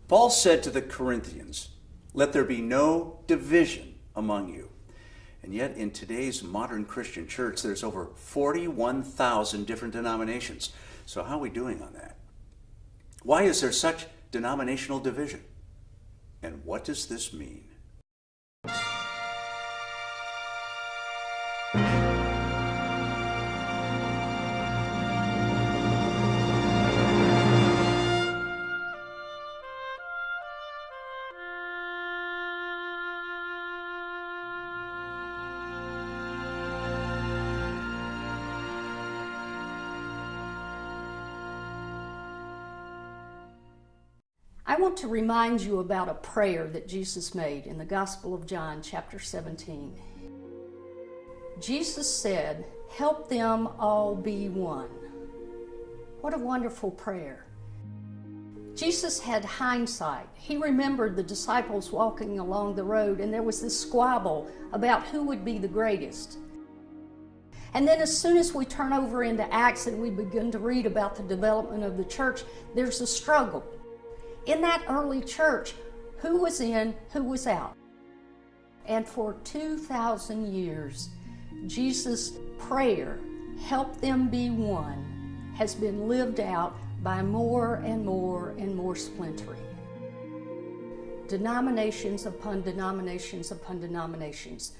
Paul said to the Corinthians, "Let there be no division among you." And yet in today's modern Christian church, there's over 41,000 different denominations. So how are we doing on that? Why is there such denominational division? And what does this mean? I want to remind you about a prayer that Jesus made in the Gospel of John, chapter 17. Jesus said, "Help them all be one." What a wonderful prayer. Jesus had hindsight. He remembered the disciples walking along the road, and there was this squabble about who would be the greatest. And then as soon as we turn over into Acts and we begin to read about the development of the church, there's a struggle. In that early church, who was in, who was out? And for 2,000 years, Jesus' prayer, "Help them be one," has been lived out by more and more and more splintering. Denominations upon denominations upon denominations.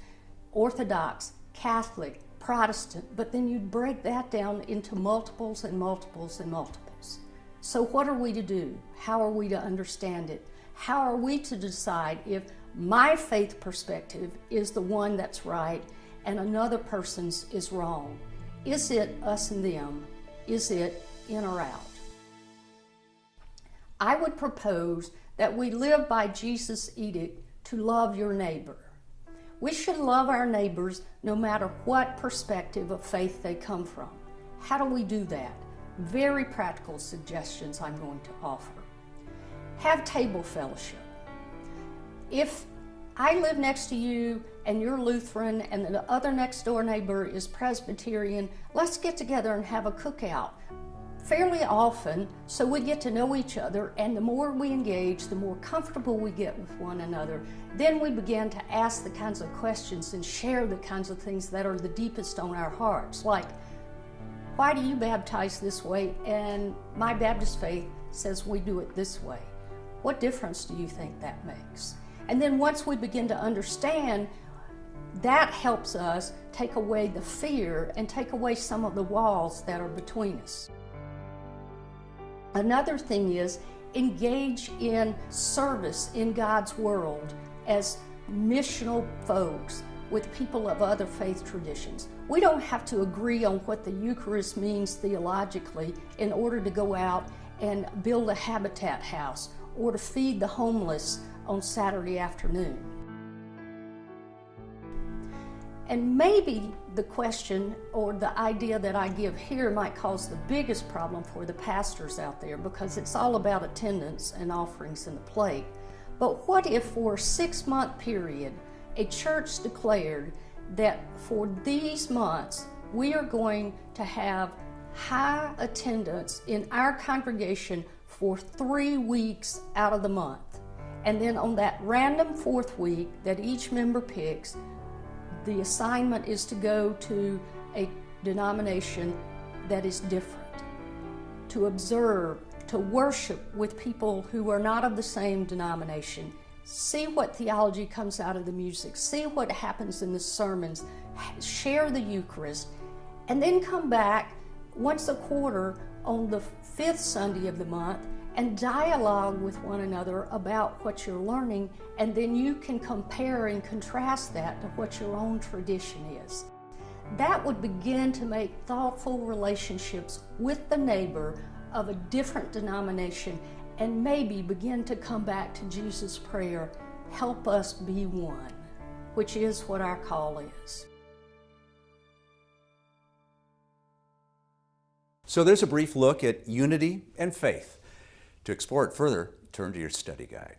Orthodox, Catholic, Protestant, but then you break that down into multiples and multiples and multiples. So what are we to do? How are we to understand it? How are we to decide if my faith perspective is the one that's right and another person's is wrong? Is it us and them? Is it in or out? I would propose that we live by Jesus' edict to love your neighbor. We should love our neighbors no matter what perspective of faith they come from. How do we do that? Very practical suggestions I'm going to offer. Have table fellowship. If I live next to you and you're Lutheran and the other next door neighbor is Presbyterian, let's get together and have a cookout fairly often so we get to know each other, and the more we engage, the more comfortable we get with one another. Then we begin to ask the kinds of questions and share the kinds of things that are the deepest on our hearts, like, why do you baptize this way and my Baptist faith says we do it this way? What difference do you think that makes? And then once we begin to understand, that helps us take away the fear and take away some of the walls that are between us. Another thing is engage in service in God's world as missional folks with people of other faith traditions. We don't have to agree on what the Eucharist means theologically in order to go out and build a habitat house or to feed the homeless on Saturday afternoon. And maybe the question or the idea that I give here might cause the biggest problem for the pastors out there, because it's all about attendance and offerings in the plate. But what if for a 6-month period, a church declared that for these months, we are going to have high attendance in our congregation for 3 weeks out of the month. And then on that random 4th week that each member picks, the assignment is to go to a denomination that is different, to observe, to worship with people who are not of the same denomination, see what theology comes out of the music, see what happens in the sermons, share the Eucharist, and then come back once a quarter on the 5th Sunday of the month and dialogue with one another about what you're learning, and then you can compare and contrast that to what your own tradition is. That would begin to make thoughtful relationships with the neighbor of a different denomination, and maybe begin to come back to Jesus' prayer, "Help us be one," which is what our call is. So there's a brief look at unity and faith. To explore it further, turn to your study guide.